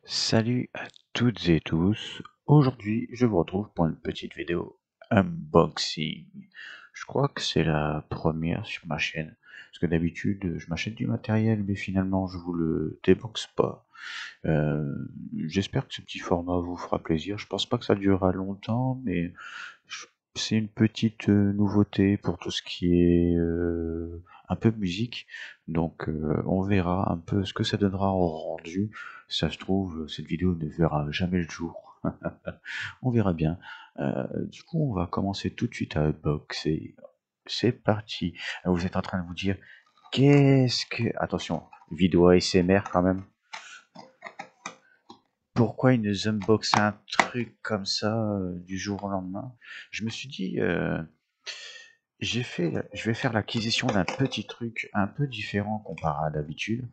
Salut à toutes et tous. Aujourd'hui, je vous retrouve pour une petite vidéo unboxing. Je crois que c'est la première sur ma chaîne. Parce que d'habitude, je m'achète du matériel, mais finalement, je vous le déboxe pas. Euh, J'espère que ce petit format vous fera plaisir. Je pense pas que ça durera longtemps, mais c'est une petite nouveauté pour tout ce qui est un peu musique. Donc on verra un peu ce que ça donnera en rendu. Ça se trouve, cette vidéo ne verra jamais le jour. On verra bien. Du coup, on va commencer tout de suite à unboxer. C'est parti. Vous êtes en train de vous dire, qu'est-ce que... Attention, vidéo ASMR quand même. Pourquoi ils nous unboxent un truc comme ça du jour au lendemain? Je me suis dit, je vais faire l'acquisition d'un petit truc un peu différent comparé à d'habitude.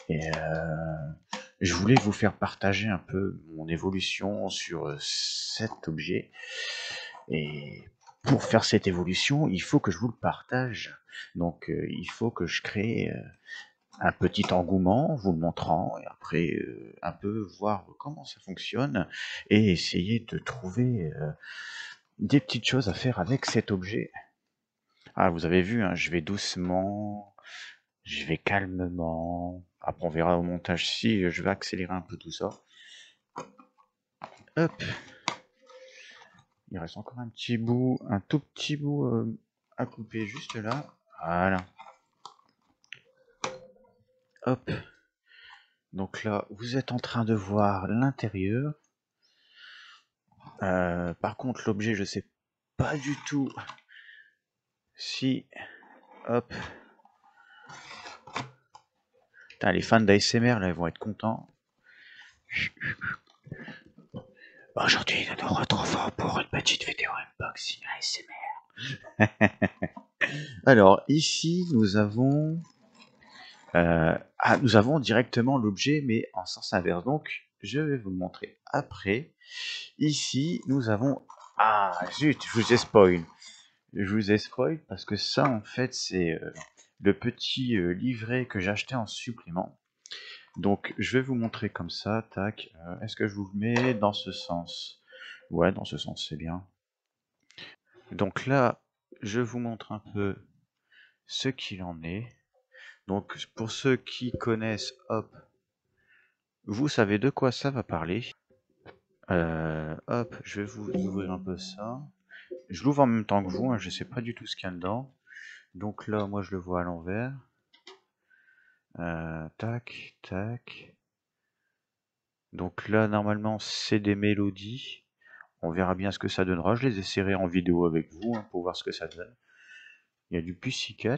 Et je voulais vous faire partager un peu mon évolution sur cet objet. Et pour faire cette évolution, il faut que je vous le partage. Donc il faut que je crée un petit engouement, vous le montrant, et après un peu voir comment ça fonctionne, et essayer de trouver des petites choses à faire avec cet objet. Ah, vous avez vu, hein, je vais doucement, je vais calmement. Après, on verra au montage si je vais accélérer un peu tout ça. Hop, il reste encore un petit bout, un tout petit bout à couper juste là. Voilà. Hop. Donc là, vous êtes en train de voir l'intérieur. Par contre, l'objet, je sais pas du tout si... Hop. Putain, les fans d'ASMR, là, ils vont être contents. Aujourd'hui, nous nous retrouvons pour une petite vidéo unboxing ASMR. Alors, ici, nous avons directement l'objet, mais en sens inverse. Donc, je vais vous le montrer après. Ici, nous avons... Ah, zut, je vous ai spoil. Je vous ai spoil parce que ça, en fait, c'est le petit livret que j'ai acheté en supplément. Donc, je vais vous montrer comme ça, tac. Est-ce que je vous le mets dans ce sens? Ouais, dans ce sens, c'est bien. Donc là, je vous montre un peu ce qu'il en est. Donc, pour ceux qui connaissent, hop, vous savez de quoi ça va parler. Hop, je vais vous ouvrir un peu ça. Je l'ouvre en même temps que vous, hein, je sais pas du tout ce qu'il y a dedans. Donc là, moi, je le vois à l'envers. Tac, tac. Donc là, normalement, c'est des mélodies. On verra bien ce que ça donnera. Je les essaierai en vidéo avec vous hein, pour voir ce que ça donne. Il y a du Pussycat,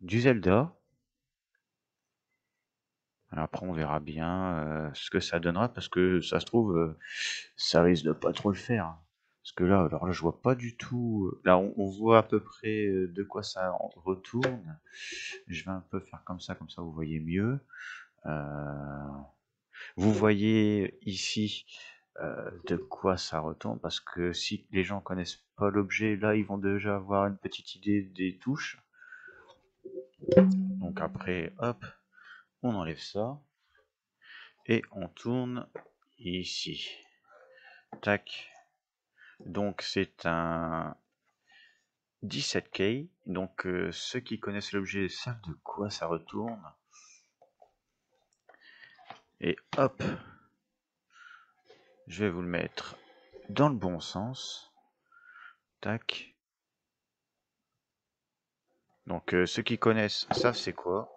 du Zelda. Alors après, on verra bien ce que ça donnera parce que ça se trouve, ça risque de pas trop le faire, hein. Parce que là, alors là, je vois pas du tout. Là, on voit à peu près de quoi ça retourne. Je vais un peu faire comme ça, vous voyez mieux. Euh, Vous voyez ici de quoi ça retourne, parce que si les gens connaissent pas l'objet, là ils vont déjà avoir une petite idée des touches. Donc après, hop, on enlève ça et on tourne ici. Tac. Donc c'est un 17K. Donc ceux qui connaissent l'objet savent de quoi ça retourne. Et hop, je vais vous le mettre dans le bon sens. Tac. Donc ceux qui connaissent savent c'est quoi.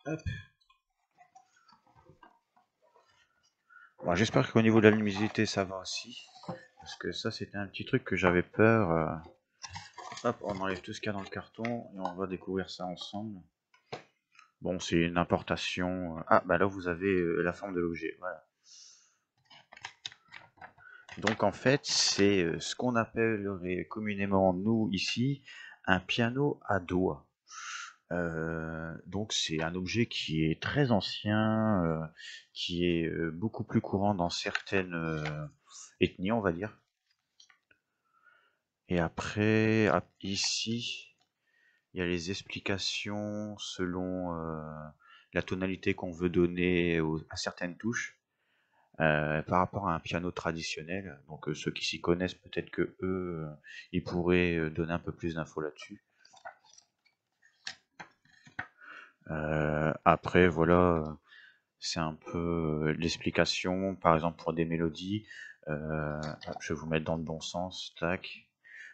Hop. Bon, j'espère qu'au niveau de la luminosité ça va aussi. Parce que ça c'était un petit truc que j'avais peur. Hop, on enlève tout ce qu'il y a dans le carton et on va découvrir ça ensemble. Bon, c'est une importation. Ah, bah là vous avez la forme de l'objet. Voilà. Donc en fait, c'est ce qu'on appellerait communément nous ici un piano à doigts. Donc c'est un objet qui est très ancien, qui est beaucoup plus courant dans certaines ethnies, on va dire. Et après, ici, il y a les explications selon la tonalité qu'on veut donner à certaines touches. Par rapport à un piano traditionnel, donc ceux qui s'y connaissent, peut-être que eux, ils pourraient donner un peu plus d'infos là-dessus. Après, voilà, c'est un peu l'explication, par exemple pour des mélodies. Je vais vous mettre dans le bon sens, tac.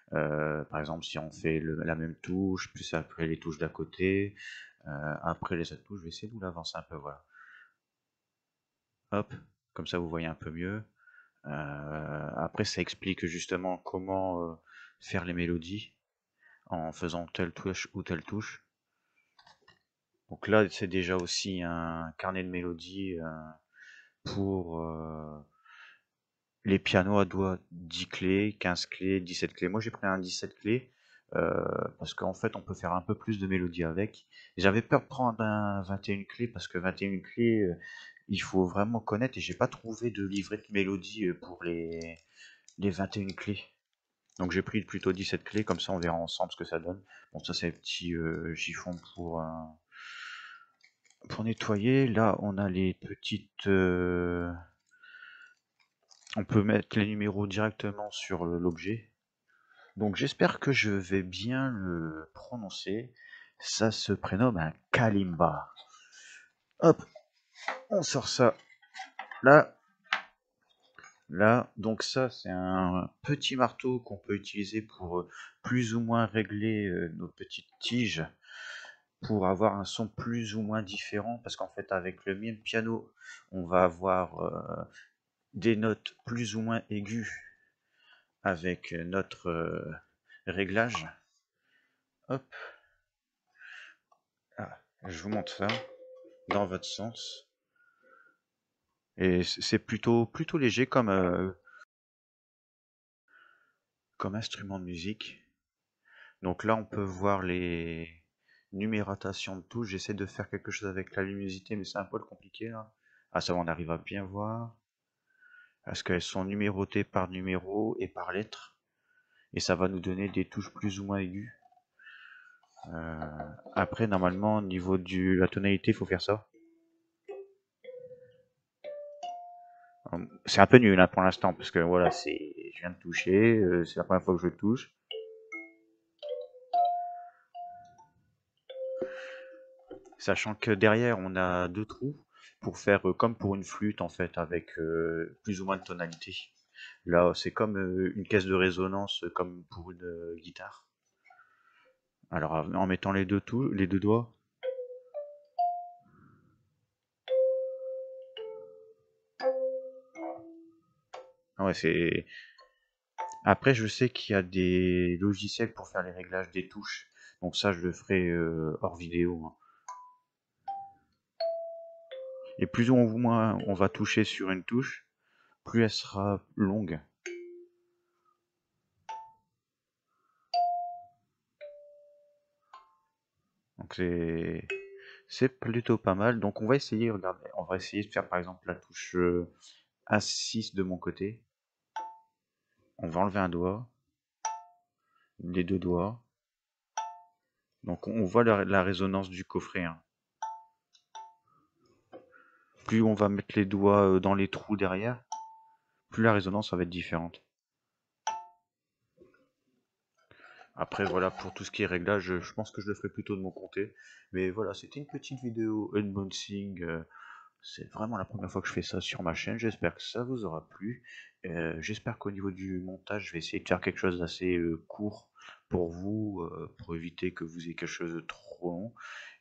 Par exemple, si on fait la même touche, plus après les touches d'à côté, après les autres touches, je vais essayer de vous l'avancer un peu, voilà. Hop, comme ça vous voyez un peu mieux. Après, ça explique justement comment faire les mélodies en faisant telle touche ou telle touche. Donc là, c'est déjà aussi un carnet de mélodies pour les pianos à doigts 10 clés, 15 clés, 17 clés. Moi, j'ai pris un 17 clés parce qu'en fait, on peut faire un peu plus de mélodies avec. J'avais peur de prendre un 21 clés parce que 21 clés, il faut vraiment connaître et j'ai pas trouvé de livret de mélodie pour les 21 clés. Donc j'ai pris plutôt 17 clés, comme ça on verra ensemble ce que ça donne. Bon, ça c'est un petit chiffon pour nettoyer. Là on a les petites... on peut mettre les numéros directement sur l'objet. Donc j'espère que je vais bien le prononcer. Ça se prénomme un kalimba. Hop, on sort ça là. Là, donc ça c'est un petit marteau qu'on peut utiliser pour plus ou moins régler nos petites tiges pour avoir un son plus ou moins différent, parce qu'en fait avec le même piano on va avoir des notes plus ou moins aiguës avec notre réglage. Hop, ah, je vous montre ça dans votre sens, et c'est plutôt léger comme instrument de musique. Donc là on peut voir les numérotations de touches. J'essaie de faire quelque chose avec la luminosité, mais c'est un peu compliqué là. Ah, ça on arrive à bien voir. Parce qu'elles sont numérotées par numéro et par lettre. Et ça va nous donner des touches plus ou moins aiguës. Après, normalement, au niveau de la tonalité, il faut faire ça. C'est un peu nul hein, pour l'instant, parce que voilà, je viens de toucher, c'est la première fois que je touche. Sachant que derrière, on a deux trous pour faire comme pour une flûte, en fait, avec plus ou moins de tonalité. Là, c'est comme une caisse de résonance, comme pour une guitare. Alors, en mettant les deux doigts. Ouais, c'est. Après, je sais qu'il y a des logiciels pour faire les réglages des touches. Donc ça, je le ferai hors vidéo, hein. Et plus ou moins on va toucher sur une touche, plus elle sera longue. Donc c'est plutôt pas mal. Donc on va essayer, regardez, on va essayer de faire par exemple la touche A6 de mon côté. On va enlever un doigt, les deux doigts. Donc on voit la résonance du coffret, hein. Plus on va mettre les doigts dans les trous derrière, plus la résonance va être différente. Après voilà, pour tout ce qui est réglage, je pense que je le ferai plutôt de mon côté. Mais voilà, c'était une petite vidéo unboxing. C'est vraiment la première fois que je fais ça sur ma chaîne. J'espère que ça vous aura plu. J'espère qu'au niveau du montage, je vais essayer de faire quelque chose d'assez court pour vous, pour éviter que vous ayez quelque chose de trop long.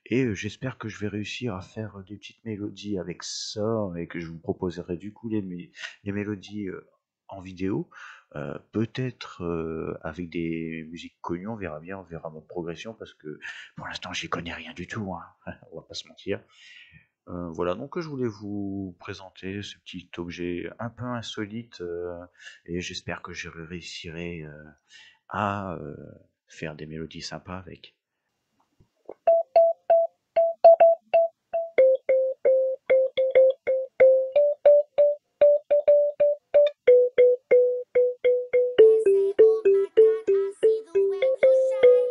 Et j'espère que je vais réussir à faire des petites mélodies avec ça et que je vous proposerai du coup les mélodies en vidéo. Peut-être avec des musiques connues, on verra bien, on verra ma progression parce que pour l'instant j'y connais rien du tout, hein. On va pas se mentir. Voilà, donc je voulais vous présenter ce petit objet un peu insolite et j'espère que je réussirai à faire des mélodies sympas avec. They say, oh my God, I see the way you shine.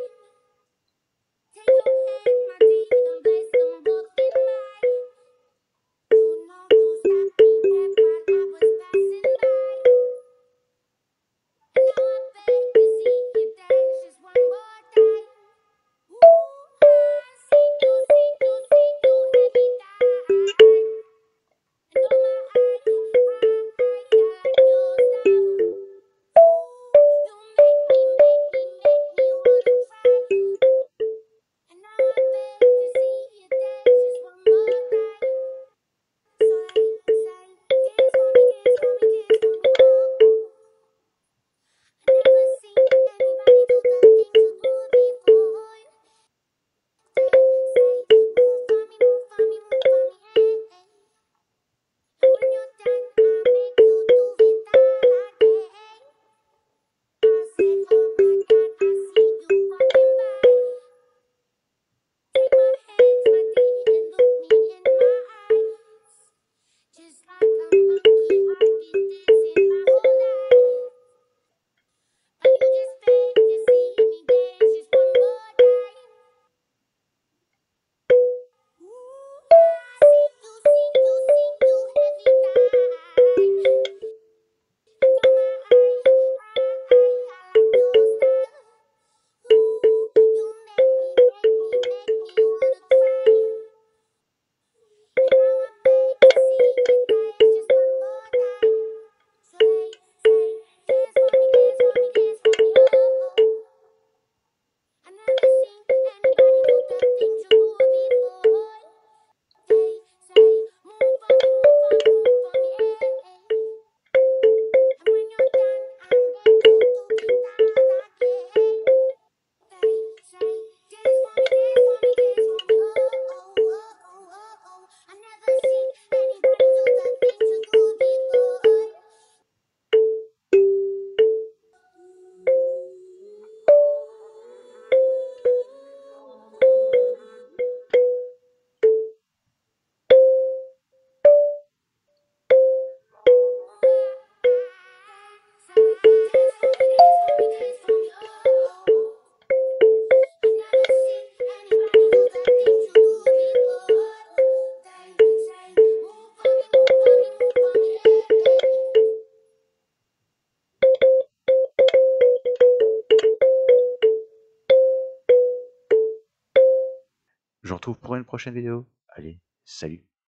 retrouve pour une prochaine vidéo. Allez, salut!